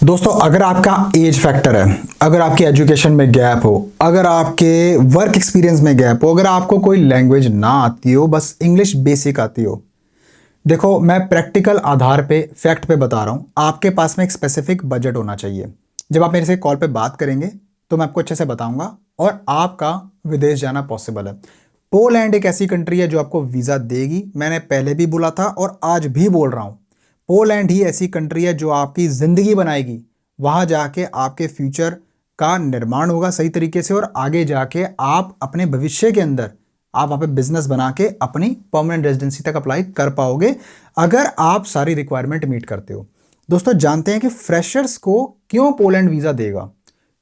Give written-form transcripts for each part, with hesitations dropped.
दोस्तों, अगर आपका एज फैक्टर है, अगर आपकी एजुकेशन में गैप हो, अगर आपके वर्क एक्सपीरियंस में गैप हो, अगर आपको कोई लैंग्वेज ना आती हो, बस इंग्लिश बेसिक आती हो, देखो मैं प्रैक्टिकल आधार पे फैक्ट पे बता रहा हूँ। आपके पास में एक स्पेसिफिक बजट होना चाहिए। जब आप मेरे से कॉल पे बात करेंगे तो मैं आपको अच्छे से बताऊंगा और आपका विदेश जाना पॉसिबल है। पोलैंड एक ऐसी कंट्री है जो आपको वीज़ा देगी। मैंने पहले भी बोला था और आज भी बोल रहा हूँ, पोलैंड ही ऐसी कंट्री है जो आपकी ज़िंदगी बनाएगी। वहाँ जाके आपके फ्यूचर का निर्माण होगा सही तरीके से और आगे जाके आप अपने भविष्य के अंदर आप वहाँ पे बिजनेस बना के अपनी परमानेंट रेजिडेंसी तक अप्लाई कर पाओगे अगर आप सारी रिक्वायरमेंट मीट करते हो। दोस्तों, जानते हैं कि फ्रेशर्स को क्यों पोलैंड वीज़ा देगा,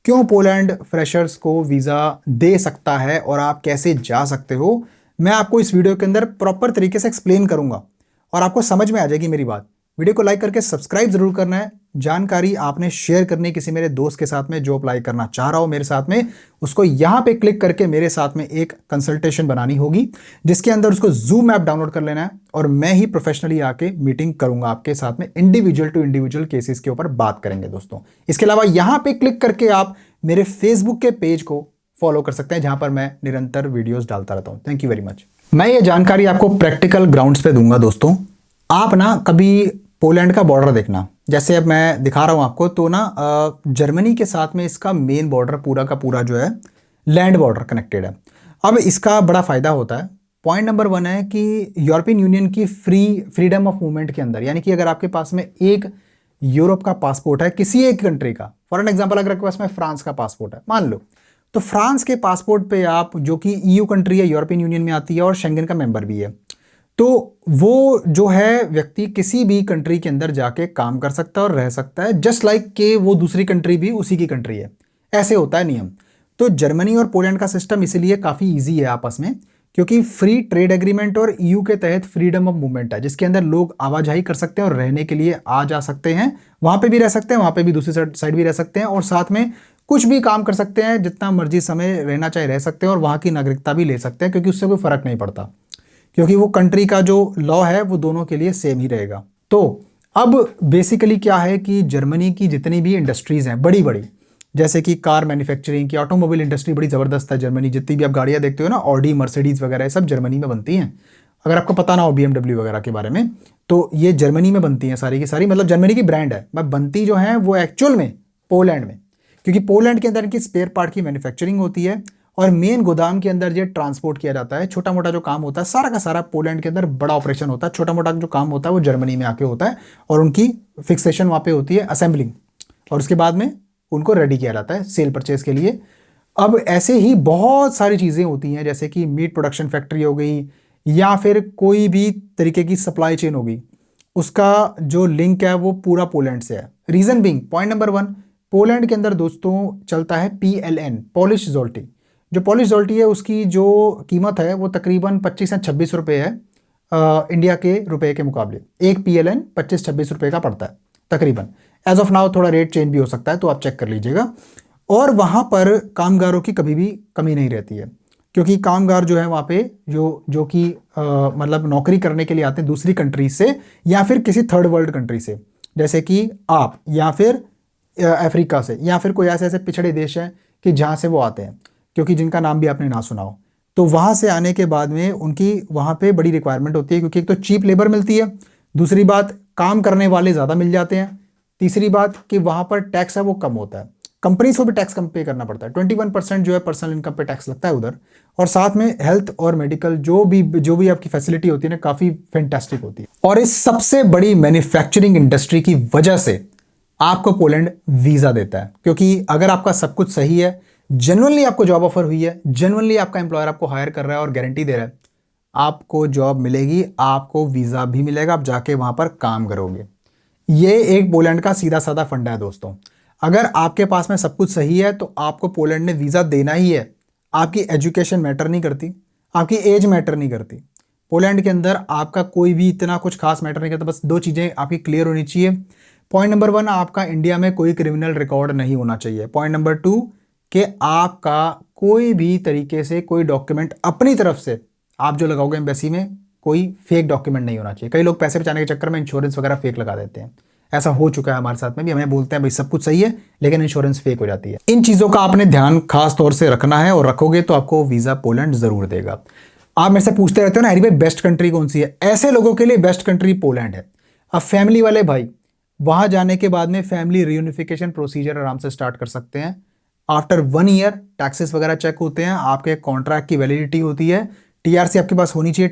क्यों पोलैंड फ्रेशर्स को वीज़ा दे सकता है और आप कैसे जा सकते हो। मैं आपको इस वीडियो के अंदर प्रॉपर तरीके से एक्सप्लेन करूंगा और आपको समझ में आ जाएगी मेरी बात। वीडियो को लाइक करके सब्सक्राइब जरूर करना है। जानकारी आपने शेयर करनी किसी मेरे दोस्त के साथ में जो अप्लाई करना चाह रहा हो मेरे साथ में, उसको यहां पे क्लिक करके मेरे साथ में एक कंसल्टेशन बनानी होगी जिसके अंदर उसको जूम ऐप डाउनलोड कर लेना है और मैं ही प्रोफेशनली आके मीटिंग करूंगा आपके साथ में। इंडिविजुअल टू इंडिविजुअल केसेस के ऊपर बात करेंगे दोस्तों। इसके अलावा यहां पे क्लिक करके आप मेरे फेसबुक के पेज को फॉलो कर सकते हैं जहां पर मैं निरंतर वीडियोस डालता रहता हूं। Thank you very much. मैं ये जानकारी आपको प्रैक्टिकल ग्राउंड्स पे दूंगा दोस्तों। आप ना कभी पोलैंड का बॉर्डर देखना, जैसे अब मैं दिखा रहा हूं आपको, तो ना जर्मनी के साथ में इसका मेन बॉर्डर पूरा का पूरा जो है लैंड बॉर्डर कनेक्टेड है। अब इसका बड़ा फायदा होता है। पॉइंट नंबर 1 है कि यूरोपियन यूनियन की फ्रीडम ऑफ मूवमेंट के अंदर, यानी कि अगर आपके पास में एक यूरोप का पासपोर्ट है किसी एक कंट्री का, फॉर एन एग्जाम्पल अगर आपके पास में फ्रांस का पासपोर्ट है मान लो, तो फ्रांस के पासपोर्ट पे आप, जो कि ईयू कंट्री है, यूरोपियन यूनियन में आती है और शेंगन का मेंबर भी है, तो वो जो है व्यक्ति किसी भी कंट्री के अंदर जाके काम कर सकता है और रह सकता है, जस्ट लाइक के वो दूसरी कंट्री भी उसी की कंट्री है। ऐसे होता है नियम। तो जर्मनी और पोलैंड का सिस्टम इसीलिए काफ़ी इजी है आपस में, क्योंकि फ्री ट्रेड एग्रीमेंट और ईयू के तहत फ्रीडम ऑफ मूवमेंट है, जिसके अंदर लोग आवाजाही कर सकते हैं और रहने के लिए आ जा सकते हैं। वहाँ पे भी रह सकते हैं, वहाँ पे भी दूसरी साइड भी रह सकते हैं और साथ में कुछ भी काम कर सकते हैं, जितना मर्जी समय रहना चाहे रह सकते हैं और वहाँ की नागरिकता भी ले सकते हैं, क्योंकि उससे कोई फर्क नहीं पड़ता, क्योंकि वो कंट्री का जो लॉ है वो दोनों के लिए सेम ही रहेगा। तो अब बेसिकली क्या है कि जर्मनी की जितनी भी इंडस्ट्रीज हैं बड़ी बड़ी, जैसे कि कार मैन्युफैक्चरिंग की, ऑटोमोबाइल इंडस्ट्री बड़ी ज़बरदस्त है जर्मनी। जितनी भी आप गाड़ियाँ देखते हो ना, ऑडी, मर्सिडीज वगैरह, सब जर्मनी में बनती हैं। अगर आपको पता ना हो BMW वगैरह के बारे में, तो ये जर्मनी में बनती हैं सारी की सारी, मतलब जर्मनी की ब्रांड है। मैं बनती जो है वो एक्चुअल में पोलैंड में, क्योंकि पोलैंड के अंदर इनकी स्पेयर पार्ट की मैन्युफैक्चरिंग होती है और मेन गोदाम के अंदर ये ट्रांसपोर्ट किया जाता है। छोटा मोटा जो काम होता है सारा का सारा पोलैंड के अंदर, बड़ा ऑपरेशन होता है, छोटा मोटा जो काम होता है वो जर्मनी में आके होता है और उनकी फिक्सेशन वहाँ पे होती है, असेंबलिंग, और उसके बाद में उनको रेडी किया जाता है सेल परचेज के लिए। अब ऐसे ही बहुत सारी चीज़ें होती हैं, जैसे कि मीट प्रोडक्शन फैक्ट्री हो गई या फिर कोई भी तरीके की सप्लाई चेन हो गई, उसका जो लिंक है वो पूरा पोलैंड से है। Reason Bing, point number 1, Poland के अंदर दोस्तों चलता है PLN, पॉलिश ज़ोल्टी। जो पॉलिश ज़ोल्टी है उसकी जो कीमत है वो तकरीबन 25 या 26 रुपये है इंडिया के रुपए के मुकाबले। एक PLN 25-26 रुपये का पड़ता है तकरीबन। एज ऑफ नाउ थोड़ा रेट चेंज भी हो सकता है, तो आप चेक कर लीजिएगा। और वहाँ पर कामगारों की कभी भी कमी नहीं रहती है, क्योंकि कामगार जो है वहाँ पे जो कि मतलब नौकरी करने के लिए आते हैं दूसरी कंट्री से या फिर किसी थर्ड वर्ल्ड कंट्री से, जैसे कि आप, या फिर अफ्रीका से, या फिर कोई ऐसे ऐसे पिछड़े देश हैं कि जहाँ से वो आते हैं, क्योंकि जिनका नाम भी आपने ना सुना हो। तो वहाँ से आने के बाद में उनकी वहाँ पे बड़ी रिक्वायरमेंट होती है, क्योंकि एक तो चीप लेबर मिलती है, दूसरी बात काम करने वाले ज़्यादा मिल जाते हैं, तीसरी बात कि वहाँ पर टैक्स है वो कम होता है। कंपनीज को भी टैक्स कम पे करना पड़ता है, 21% जो है पर्सनल इनकम पे टैक्स लगता है उधर। और साथ में हेल्थ और मेडिकल जो भी आपकी फैसिलिटी होती है ना, काफ़ी फैंटास्टिक होती है। और इस सबसे बड़ी मैन्युफैक्चरिंग इंडस्ट्री की वजह से आपको पोलैंड वीज़ा देता है, क्योंकि अगर आपका सब कुछ सही है, जेन्युइनली आपको जॉब ऑफर हुई है, जेन्युइनली आपका एम्प्लॉयर आपको हायर कर रहा है और गारंटी दे रहा है, आपको जॉब मिलेगी, आपको वीज़ा भी मिलेगा, आप जाके वहाँ पर काम करोगे। ये एक पोलैंड का सीधा साधा फंडा है दोस्तों। अगर आपके पास में सब कुछ सही है तो आपको पोलैंड ने वीज़ा देना ही है। आपकी एजुकेशन मैटर नहीं करती, आपकी एज मैटर नहीं करती। पोलैंड के अंदर आपका कोई भी इतना कुछ खास मैटर नहीं करता, बस 2 चीज़ें आपकी क्लियर होनी चाहिए। पॉइंट नंबर 1, आपका इंडिया में कोई क्रिमिनल रिकॉर्ड नहीं होना चाहिए। पॉइंट नंबर 2, कि आपका कोई भी तरीके से कोई डॉक्यूमेंट अपनी तरफ से आप जो लगाओगे एम्बेसी में, कोई फेक डॉक्यूमेंट नहीं होना चाहिए। कई लोग पैसे बचाने के चक्कर में इंश्योरेंस वगैरह फेक लगा देते हैं, ऐसा हो चुका है हमारे साथ में भी, हमें बोलते हैं भाई सब कुछ सही है लेकिन इंश्योरेंस फेक हो जाती है। इन चीज़ों का आपने ध्यान खास तौर से रखना है, और रखोगे तो आपको वीज़ा पोलैंड ज़रूर देगा। आप मेरे से पूछते रहते हो ना हरी भाई बेस्ट कंट्री कौन सी है, ऐसे लोगों के लिए बेस्ट कंट्री पोलैंड है। अब फैमिली वाले भाई वहां जाने के बाद में फैमिली रियूनिफिकेशन प्रोसीजर आराम से स्टार्ट कर सकते हैं। आफ्टर 1 ईयर टैक्सेस वगैरह चेक होते हैं, आपके कॉन्ट्रैक्ट की वैलिडिटी होती है, टीआरसी आपके पास होनी चाहिए,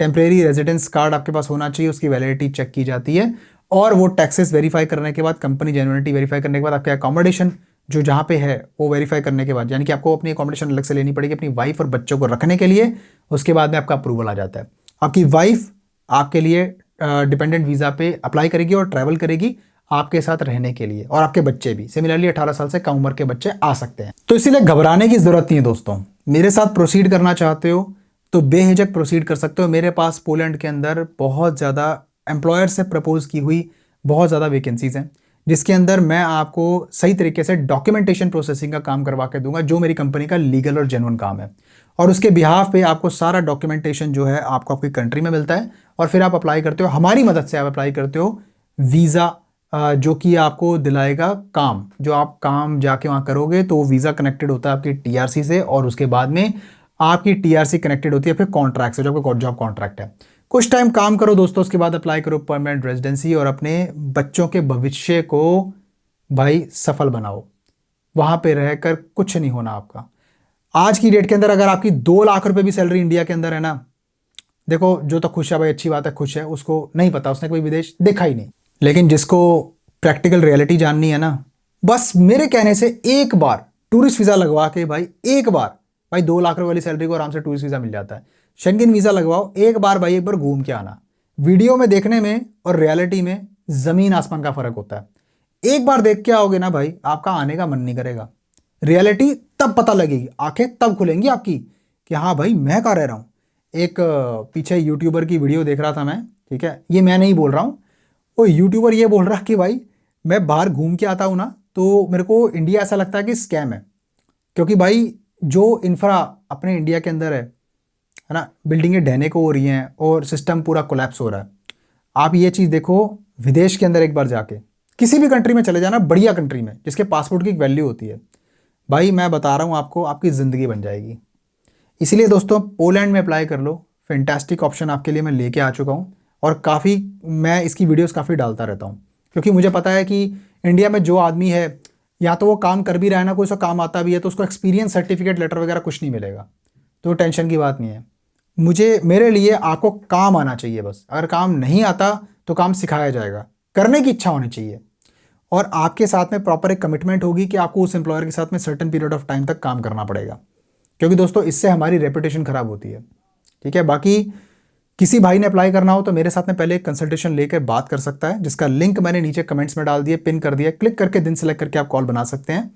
टेम्परेरी रेजिडेंस कार्ड आपके पास होना चाहिए, उसकी वैलिडिटी चेक की जाती है। और वो टैक्सेस वेरीफाई करने के बाद, कंपनी जेन्युइनिटी वेरीफाई करने के बाद, आपके अकोमोडेशन जो जहाँ पे है वो वेरीफाई करने के बाद, यानी कि आपको अपनी अकोमोडेशन अलग से लेनी पड़ेगी अपनी वाइफ और बच्चों को रखने के लिए, उसके बाद में आपका अप्रूवल आ जाता है। आपकी वाइफ आपके लिए डिपेंडेंट वीज़ा पे अप्लाई करेगी और ट्रैवल करेगी आपके साथ रहने के लिए, और आपके बच्चे भी सिमिलरली 18 साल से कम उम्र के बच्चे आ सकते हैं। तो इसीलिए घबराने की जरूरत नहीं है दोस्तों। मेरे साथ प्रोसीड करना चाहते हो तो बेहिचक प्रोसीड कर सकते हो। मेरे पास पोलैंड के अंदर बहुत ज़्यादा एम्प्लॉयर से प्रपोज की हुई बहुत ज़्यादा वैकेंसीज हैं, जिसके अंदर मैं आपको सही तरीके से डॉक्यूमेंटेशन प्रोसेसिंग का काम करवा के दूंगा, जो मेरी कंपनी का लीगल और जेन्युइन काम है। और उसके बिहाफ पे आपको सारा डॉक्यूमेंटेशन जो है आपको आपकी कंट्री में मिलता है, और फिर आप अप्लाई करते हो, हमारी मदद से आप अप्लाई करते हो वीज़ा, जो कि आपको दिलाएगा काम। जो आप काम जाके वहाँ करोगे तो वो वीज़ा कनेक्टेड होता है आपकी टीआरसी से, और उसके बाद में आपकी टीआरसी कनेक्टेड होती है फिर कॉन्ट्रैक्ट से, जो आपका जॉब कॉन्ट्रैक्ट है। कुछ टाइम काम करो दोस्तों, उसके बाद अप्लाई करो परमानेंट रेजिडेंसी, और अपने बच्चों के भविष्य को भाई सफल बनाओ। वहाँ पे रहकर कुछ नहीं होना आपका। आज की डेट के अंदर अगर आपकी 2 लाख रुपए भी सैलरी इंडिया के अंदर है ना, देखो जो तो खुश है भाई, अच्छी बात है, खुश है, उसको नहीं पता, उसने कोई विदेश देखा ही नहीं। लेकिन जिसको प्रैक्टिकल रियलिटी जाननी है ना, बस मेरे कहने से एक बार टूरिस्ट वीज़ा लगवा के भाई, एक बार भाई 2 लाख रुपए वाली सैलरी को आराम से टूरिस्ट वीज़ा मिल जाता है। शेंगेन वीज़ा लगवाओ एक बार भाई, एक बार घूम के आना। वीडियो में देखने में और रियलिटी में ज़मीन आसमान का फ़र्क होता है। एक बार देख के आओगे ना भाई, आपका आने का मन नहीं करेगा। रियलिटी तब पता लगेगी, आंखें तब खुलेंगी आपकी कि हाँ भाई मैं कहाँ रह रहा हूँ। एक पीछे यूट्यूबर की वीडियो देख रहा था मैं, ठीक है, ये मैं नहीं बोल रहा हूँ, वो यूट्यूबर ये बोल रहा कि भाई मैं बाहर घूम के आता हूँ ना तो मेरे को इंडिया ऐसा लगता है कि स्कैम है, क्योंकि भाई जो इंफ्रा अपने इंडिया के अंदर है ना, बिल्डिंगें ढहने को हो रही हैं और सिस्टम पूरा कोलैप्स हो रहा है। आप ये चीज़ देखो विदेश के अंदर, एक बार जाके किसी भी कंट्री में चले जाना, बढ़िया कंट्री में जिसके पासपोर्ट की एक वैल्यू होती है, भाई मैं बता रहा हूँ आपको, आपकी ज़िंदगी बन जाएगी। इसीलिए दोस्तों पोलैंड में अप्लाई कर लो, फैंटास्टिक ऑप्शन आपके लिए मैं लेके आ चुका हूँ, और काफ़ी मैं इसकी वीडियोस काफ़ी डालता रहता हूँ, क्योंकि मुझे पता है कि इंडिया में जो आदमी है, या तो वो काम कर भी रहा है ना, कोई सा काम आता भी है, तो उसको एक्सपीरियंस सर्टिफिकेट लेटर वगैरह कुछ नहीं मिलेगा, तो टेंशन की बात नहीं है। मेरे लिए आपको काम आना चाहिए बस। अगर काम नहीं आता तो काम सिखाया जाएगा, करने की इच्छा होनी चाहिए, और आपके साथ में प्रॉपर एक कमिटमेंट होगी कि आपको उस एम्प्लॉयर के साथ में सर्टेन पीरियड ऑफ टाइम तक काम करना पड़ेगा, क्योंकि दोस्तों इससे हमारी रेपुटेशन खराब होती है। ठीक है, बाकी किसी भाई ने अप्लाई करना हो तो मेरे साथ में पहले एक कंसल्टेशन लेकर बात कर सकता है, जिसका लिंक मैंने नीचे कमेंट्स में डाल दिए, पिन कर दिया, क्लिक करके दिन सेलेक्ट करके आप कॉल बना सकते हैं,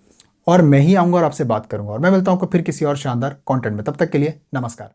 और मैं ही आऊँगा और आपसे बात करूँगा। और मैं मिलता हूँ आपको फिर किसी और शानदार कंटेंट में, तब तक के लिए नमस्कार।